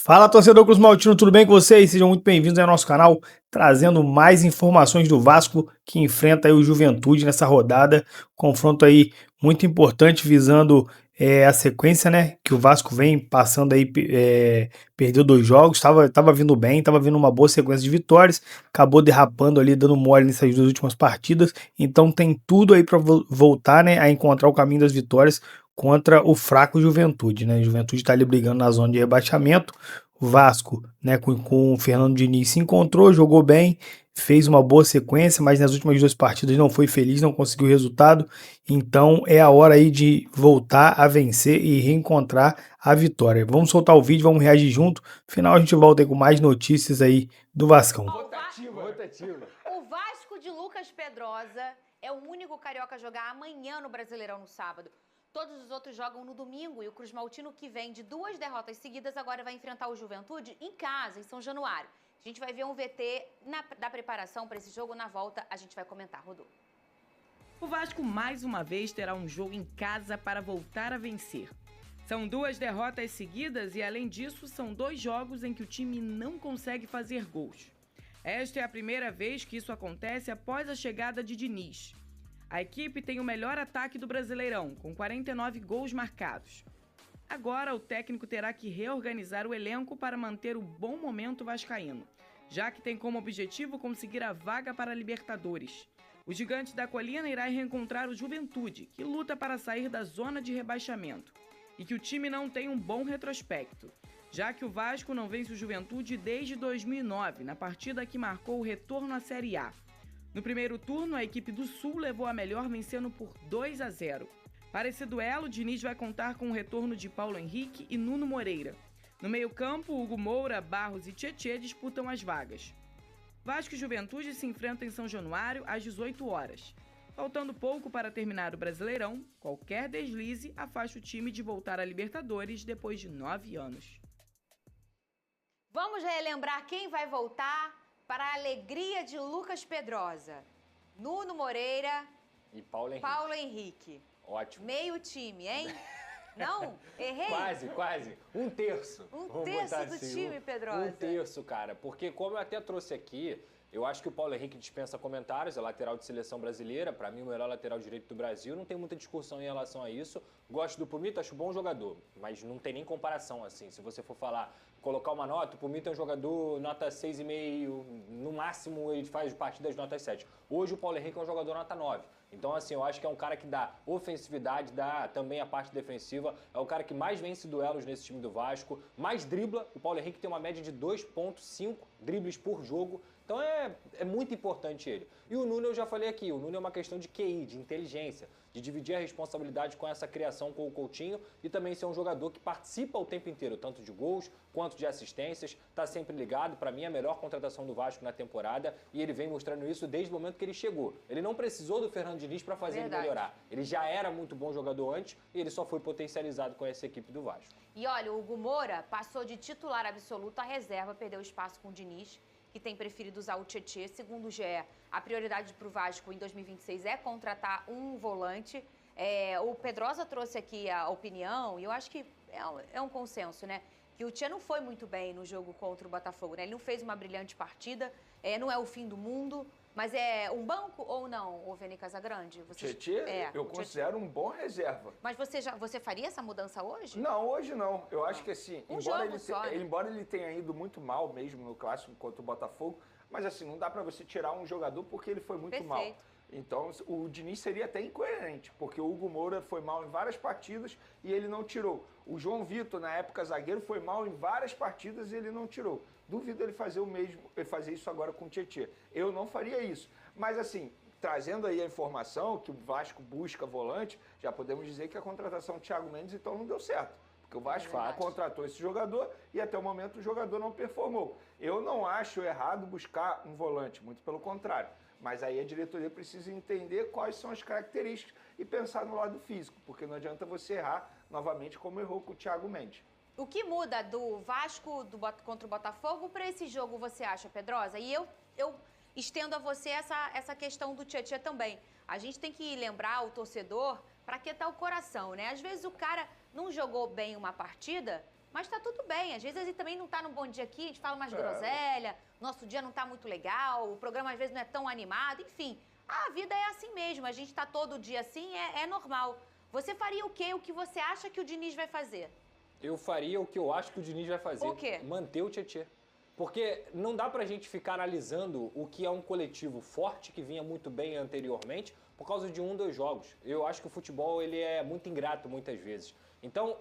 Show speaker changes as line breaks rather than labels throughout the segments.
Fala, torcedor Cruz Maltino, tudo bem com vocês? Sejam muito bem-vindos ao nosso canal, trazendo mais informações do Vasco, que enfrenta aí o Juventude nessa rodada. Confronto aí muito importante, visando a sequência, né? Que o Vasco vem passando aí, perdeu 2 jogos, tava vindo bem, tava vindo uma boa sequência de vitórias, acabou derrapando ali, dando mole nessas 2 últimas partidas. Então tem tudo aí para voltar, né, a encontrar o caminho das vitórias contra o fraco Juventude, né? Juventude tá ali brigando na zona de rebaixamento. O Vasco, né, com o Fernando Diniz se encontrou, jogou bem, fez uma boa sequência, mas nas últimas 2 partidas não foi feliz, não conseguiu resultado. Então é a hora aí de voltar a vencer e reencontrar a vitória. Vamos soltar o vídeo, vamos reagir junto. No final a gente volta aí com mais notícias aí do Vascão.
Rotativa. O Vasco de Lucas Pedrosa é o único carioca a jogar amanhã no Brasileirão no sábado. Todos os outros jogam no domingo e o Cruz Maltino, que vem de 2 derrotas seguidas, agora vai enfrentar o Juventude em casa, em São Januário. A gente vai ver um VT da preparação para esse jogo. Na volta, a gente vai comentar, Rodolfo.
O Vasco mais uma vez terá um jogo em casa para voltar a vencer. São 2 derrotas seguidas e, além disso, são 2 jogos em que o time não consegue fazer gols. Esta é a primeira vez que isso acontece após a chegada de Diniz. A equipe tem o melhor ataque do Brasileirão, com 49 gols marcados. Agora, o técnico terá que reorganizar o elenco para manter o bom momento vascaíno, já que tem como objetivo conseguir a vaga para a Libertadores. O Gigante da Colina irá reencontrar o Juventude, que luta para sair da zona de rebaixamento, e que o time não tem um bom retrospecto, já que o Vasco não vence o Juventude desde 2009, na partida que marcou o retorno à Série A. No primeiro turno, a equipe do Sul levou a melhor, vencendo por 2-0. Para esse duelo, Diniz vai contar com o retorno de Paulo Henrique e Nuno Moreira. No meio-campo, Hugo Moura, Barros e Tietê disputam as vagas. Vasco e Juventude se enfrentam em São Januário às 18 horas. Faltando pouco para terminar o Brasileirão, qualquer deslize afasta o time de voltar à Libertadores depois de 9 anos.
Vamos relembrar quem vai voltar para a alegria de Lucas Pedrosa. Nuno Moreira
e Paulo Henrique.
Ótimo. Meio time, hein? Não? Errei?
Quase. Um terço.
Um terço do time, Pedrosa.
Um terço, cara. Porque, como eu até trouxe aqui, eu acho que o Paulo Henrique dispensa comentários, é lateral de seleção brasileira, para mim o melhor lateral direito do Brasil, não tem muita discussão em relação a isso. Gosto do Pumita, acho bom jogador, mas não tem nem comparação assim. Se você for falar, colocar uma nota, o Pumita é um jogador nota 6,5, no máximo ele faz partidas nota 7. Hoje o Paulo Henrique é um jogador nota 9. Então, assim, eu acho que é um cara que dá ofensividade, dá também a parte defensiva. É o cara que mais vence duelos nesse time do Vasco, mais dribla. O Paulo Henrique tem uma média de 2,5 dribles por jogo. Então é muito importante ele. E o Nuno, eu já falei aqui, o Nuno é uma questão de QI, de inteligência, de dividir a responsabilidade com essa criação com o Coutinho e também ser um jogador que participa o tempo inteiro, tanto de gols quanto de assistências, está sempre ligado. Para mim, a melhor contratação do Vasco na temporada e ele vem mostrando isso desde o momento que ele chegou. Ele não precisou do Fernando Diniz para fazer ele melhorar. Ele já era muito bom jogador antes e ele só foi potencializado com essa equipe do Vasco.
E olha, o Hugo Moura passou de titular absoluto à reserva, perdeu espaço com o Diniz, que tem preferido usar o Tietê. Segundo o GE, a prioridade para o Vasco em 2026 é contratar um volante. O Pedrosa trouxe aqui a opinião, e eu acho que é um consenso, né? Que o Tietê não foi muito bem no jogo contra o Botafogo, né? Ele não fez uma brilhante partida, não é o fim do mundo, mas é um banco ou não, o Vene Casagrande?
Tietê, eu considero um bom reserva.
Mas você faria essa mudança hoje?
Não, hoje não. Eu acho que assim,
né?
embora ele tenha ido muito mal mesmo no clássico contra o Botafogo, mas assim, não dá pra você tirar um jogador porque ele foi muito mal. Então, o Diniz seria até incoerente, porque o Hugo Moura foi mal em várias partidas e ele não tirou. O João Vitor, na época zagueiro, foi mal em várias partidas e ele não tirou. Duvido ele fazer o mesmo, ele fazer isso agora com o Tietê. Eu não faria isso. Mas assim, trazendo aí a informação que o Vasco busca volante, já podemos dizer que a contratação do Thiago Mendes então não deu certo. Porque o Vasco contratou esse jogador e até o momento o jogador não performou. Eu não acho errado buscar um volante, muito pelo contrário. Mas aí a diretoria precisa entender quais são as características e pensar no lado físico, porque não adianta você errar novamente como errou com o Thiago Mendes.
O que muda do Vasco contra o Botafogo para esse jogo, você acha, Pedrosa? E eu estendo a você essa questão do Tietê também. A gente tem que lembrar o torcedor para aquietar o coração, né? Às vezes o cara não jogou bem uma partida, Mas tá tudo bem. Às vezes a gente também não tá num bom dia aqui, a gente fala mais groselha, nosso dia não tá muito legal, o programa às vezes não é tão animado, enfim. A vida é assim mesmo, a gente tá todo dia assim, é normal. Você faria o quê? O que você acha que o Diniz vai fazer?
Eu faria o que eu acho que o Diniz vai fazer.
O quê?
Manter o Tietê. Porque não dá pra gente ficar analisando o que é um coletivo forte, que vinha muito bem anteriormente, por causa de 1, 2 jogos. Eu acho que o futebol ele é muito ingrato muitas vezes. Então,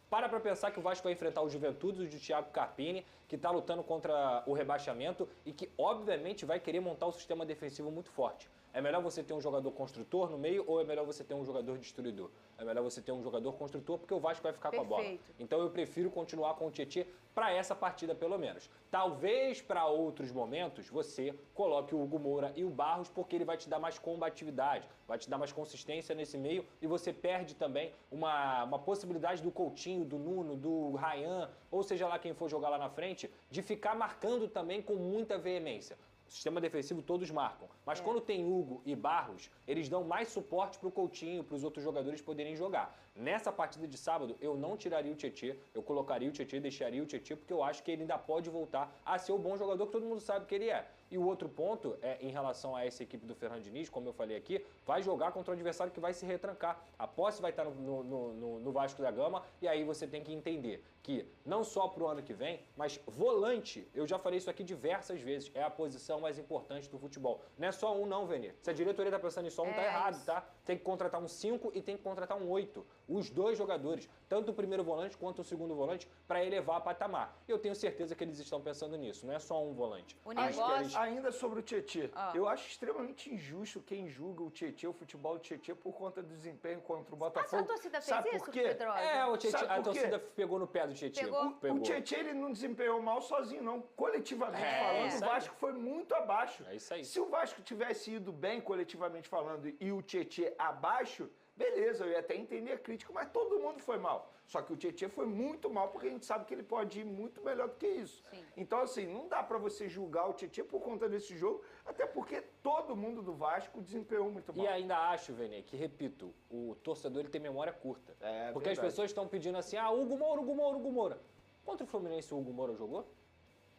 para pensar que o Vasco vai enfrentar o Juventude de Thiago Carpini, que está lutando contra o rebaixamento e que, obviamente, vai querer montar um sistema defensivo muito forte. É melhor você ter um jogador construtor no meio ou é melhor você ter um jogador destruidor? É melhor você ter um jogador construtor porque o Vasco vai ficar com a bola. Então eu prefiro continuar com o Tietê para essa partida pelo menos. Talvez para outros momentos você coloque o Hugo Moura e o Barros porque ele vai te dar mais combatividade, vai te dar mais consistência nesse meio e você perde também uma possibilidade do Coutinho, do Nuno, do Ryan, ou seja lá quem for jogar lá na frente, de ficar marcando também com muita veemência. Sistema defensivo todos marcam. Mas quando tem Hugo e Barros, eles dão mais suporte para o Coutinho, para os outros jogadores poderem jogar. Nessa partida de sábado, eu não tiraria o Tietê, eu colocaria o Tietê, deixaria o Tietê, porque eu acho que ele ainda pode voltar a ser o bom jogador que todo mundo sabe que ele é. E o outro ponto é em relação a essa equipe do Fernando Diniz, como eu falei aqui, vai jogar contra um adversário que vai se retrancar. A posse vai estar no Vasco da Gama e aí você tem que entender que não só para o ano que vem, mas volante, eu já falei isso aqui diversas vezes, é a posição mais importante do futebol. Não é só um não, Vene. Se a diretoria está pensando em só um, tá errado, tá? Tem que contratar um 5 e tem que contratar um 8. Os dois jogadores, tanto o primeiro volante quanto o segundo volante, para elevar a patamar. Eu tenho certeza que eles estão pensando nisso, não é só um volante.
O negócio...
Ainda sobre o Tietê, eu acho extremamente injusto quem julga o Tietê, o futebol do Tietê, por conta do desempenho contra o Botafogo.
A torcida fez isso, Pedrosa?
O Tietê, a torcida pegou no pé do Tietê.
O Tietê, ele não desempenhou mal sozinho, não. Coletivamente falando, o Vasco foi muito abaixo.
É isso aí.
Se o Vasco tivesse ido bem coletivamente falando e o Tietê abaixo, beleza, eu ia até entender a crítica, mas todo mundo foi mal. Só que o Tietê foi muito mal, porque a gente sabe que ele pode ir muito melhor do que isso.
Sim.
Então, assim, não dá pra você julgar o Tietê por conta desse jogo, até porque todo mundo do Vasco desempenhou muito mal.
E ainda acho, Vene, que, repito, o torcedor ele tem memória curta. Porque
verdade.
as pessoas estão pedindo assim, Hugo Moura, Hugo Moura, Hugo Moura. Contra o Fluminense, o Hugo Moura jogou?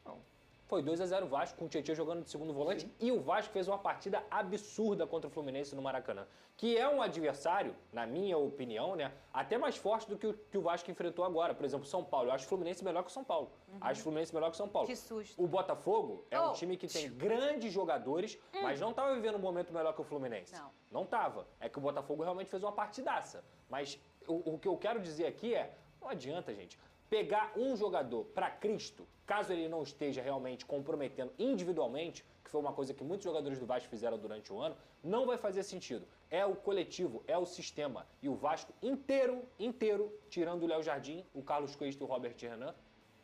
Não.
Foi 2-0 o Vasco, com o Tietê jogando de segundo volante. Sim. E o Vasco fez uma partida absurda contra o Fluminense no Maracanã. Que é um adversário, na minha opinião, né, até mais forte do que o Vasco enfrentou agora. Por exemplo, São Paulo. Eu acho o Fluminense melhor que o São Paulo. Acho o Fluminense melhor que o São Paulo.
Que susto.
O Botafogo é um time que tem grandes jogadores, mas não estava vivendo um momento melhor que o Fluminense. Não estava. É que o Botafogo realmente fez uma partidaça. Mas o que eu quero dizer aqui é, não adianta, gente, pegar um jogador para Cristo, caso ele não esteja realmente comprometendo individualmente, que foi uma coisa que muitos jogadores do Vasco fizeram durante o ano, não vai fazer sentido. É o coletivo, é o sistema. E o Vasco inteiro, tirando o Léo Jardim, o Carlos Cuesta e o Robert Renan,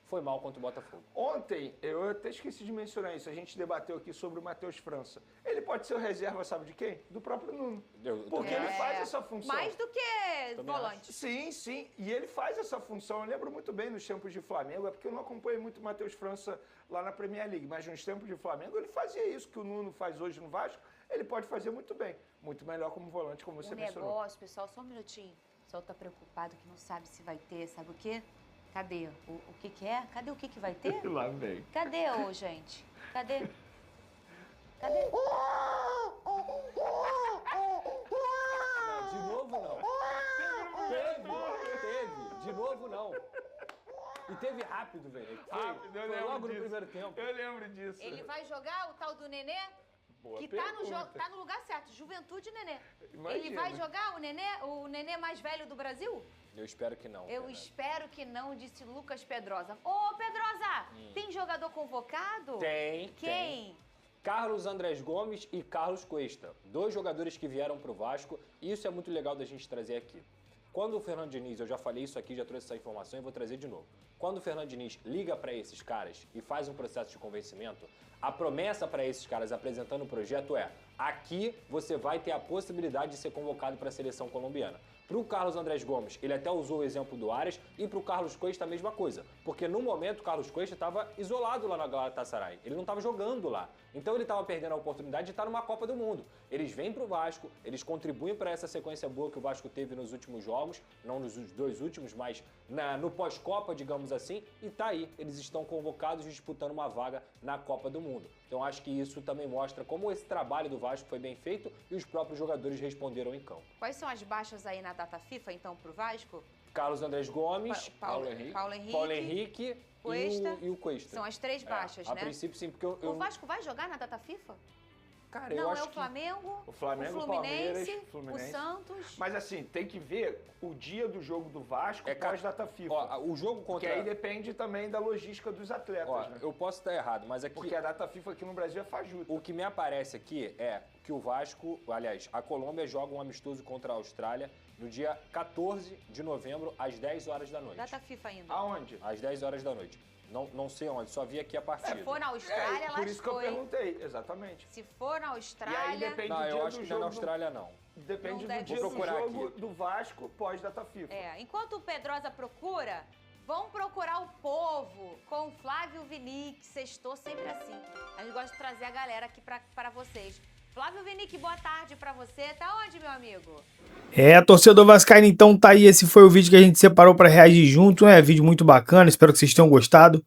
foi mal contra o Botafogo.
Ontem, eu até esqueci de mencionar isso, a gente debateu aqui sobre o Matheus França. Ele pode ser o reserva, sabe de quem? Do próprio Nuno. Porque ele faz essa função.
Mais do que volante.
Sim. E ele faz essa função. Eu lembro muito bem nos tempos de Flamengo, é porque eu não acompanhei muito o Matheus França lá na Premier League, mas nos tempos de Flamengo ele fazia isso que o Nuno faz hoje no Vasco, ele pode fazer muito bem. Muito melhor como volante, como você mencionou.
O negócio, pessoal, só um minutinho. O pessoal tá preocupado que não sabe se vai ter, sabe o quê? Cadê? O que é? Cadê o que vai ter?
Lá vem.
Cadê, gente? Cadê?
Não, de novo não. Teve. De novo não. E teve rápido, velho. Foi logo no primeiro tempo.
Eu lembro disso.
Ele vai jogar o tal do Nenê?
Boa
que
pergunta.
tá no lugar certo, Juventude Nenê.
Imagina.
Ele vai jogar o Nenê mais velho do Brasil?
Eu espero que não.
Eu espero que não, disse Lucas Pedrosa. Ô, Pedrosa, tem jogador convocado?
Tem.
Quem?
Carlos Andrés Gomes e Carlos Cuesta. 2 jogadores que vieram pro Vasco. E isso é muito legal da gente trazer aqui. Quando o Fernando Diniz, eu já falei isso aqui, já trouxe essa informação e vou trazer de novo. Quando o Fernando Diniz liga para esses caras e faz um processo de convencimento, a promessa para esses caras apresentando o projeto é: aqui você vai ter a possibilidade de ser convocado para a seleção colombiana. Para o Carlos Andrés Gomes, ele até usou o exemplo do Arias, e para o Carlos Cuesta a mesma coisa. porque no momento o Carlos Cuesta estava isolado lá na Galatasaray, ele não estava jogando lá, então ele estava perdendo a oportunidade de estar numa Copa do Mundo. Eles vêm para o Vasco, eles contribuem para essa sequência boa que o Vasco teve nos últimos jogos, não nos 2 últimos, mas no pós-Copa, digamos assim, e tá aí, eles estão convocados disputando uma vaga na Copa do Mundo. Então acho que isso também mostra como esse trabalho do Vasco foi bem feito e os próprios jogadores responderam em campo.
Quais são as baixas aí na data FIFA, então, pro Vasco?
Carlos Andrés Gomes,
Paulo Henrique
e o Cuesta.
São as 3 baixas, né?
A princípio, sim, porque
O Vasco vai jogar na data FIFA?
Cara,
não,
eu acho
o Flamengo,
o Flamengo,
o Fluminense,
Palmeiras,
o Santos.
Mas assim, tem que ver o dia do jogo do Vasco pós-data FIFA.
Ó, o jogo contra...
Que aí depende também da logística dos atletas, né?
Eu posso estar errado, mas aqui...
Porque a data FIFA aqui no Brasil é fajuta.
O que me aparece aqui é que o Vasco, aliás, a Colômbia joga um amistoso contra a Austrália no dia 14 de novembro, às 10 horas da noite.
Data FIFA ainda.
Aonde?
Às 10 horas da noite. Não sei onde, só vi aqui a partida.
Se for na Austrália, lascou,
por isso que eu perguntei, exatamente.
Se for na Austrália...
E aí depende
não,
do dia
eu acho
do
que
jogo
não é na Austrália, não.
Depende
não
do dia do jogo do Vasco pós-data FIFA.
Enquanto o Pedrosa procura, vamos procurar o povo com o Flávio Vinick. Sextou sempre assim. A gente gosta de trazer a galera aqui para vocês. Flávio Vinick, boa tarde pra você. Tá onde, meu amigo?
Torcedor vascaíno, então tá aí. Esse foi o vídeo que a gente separou pra reagir junto, né? Vídeo muito bacana, espero que vocês tenham gostado.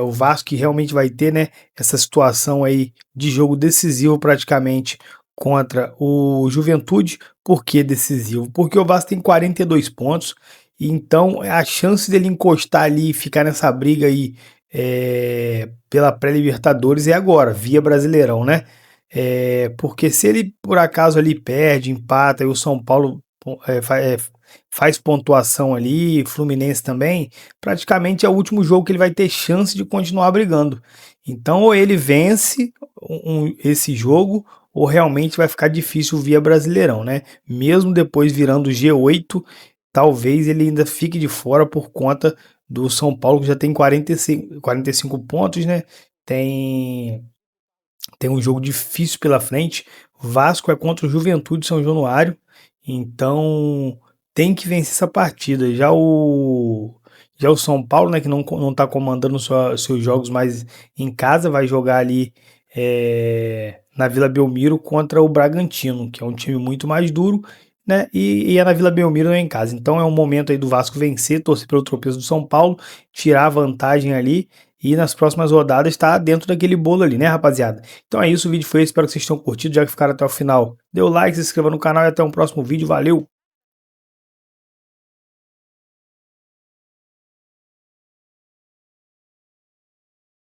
O Vasco que realmente vai ter, né, essa situação aí de jogo decisivo praticamente contra o Juventude. Por que decisivo? Porque o Vasco tem 42 pontos, então a chance dele encostar ali e ficar nessa briga aí pela pré-Libertadores é agora, via Brasileirão, né? Porque se ele por acaso ali perde, empata e o São Paulo faz pontuação ali, Fluminense também, praticamente é o último jogo que ele vai ter chance de continuar brigando. Então ou ele vence esse jogo ou realmente vai ficar difícil via Brasileirão, né? Mesmo depois virando G8, talvez ele ainda fique de fora por conta do São Paulo, que já tem 45 pontos, né? Tem um jogo difícil pela frente. Vasco é contra o Juventude São Januário, então tem que vencer essa partida. Já o São Paulo, né, que não tá comandando seus jogos mais em casa, vai jogar ali na Vila Belmiro contra o Bragantino, que é um time muito mais duro, né, e é na Vila Belmiro, não é em casa. Então é um momento aí do Vasco vencer, torcer pelo tropeço do São Paulo, tirar a vantagem ali e nas próximas rodadas tá dentro daquele bolo ali, né, rapaziada? Então é isso, o vídeo foi esse, espero que vocês tenham curtido, já que ficaram até o final. Dê o like, se inscreva no canal e até um próximo vídeo, valeu!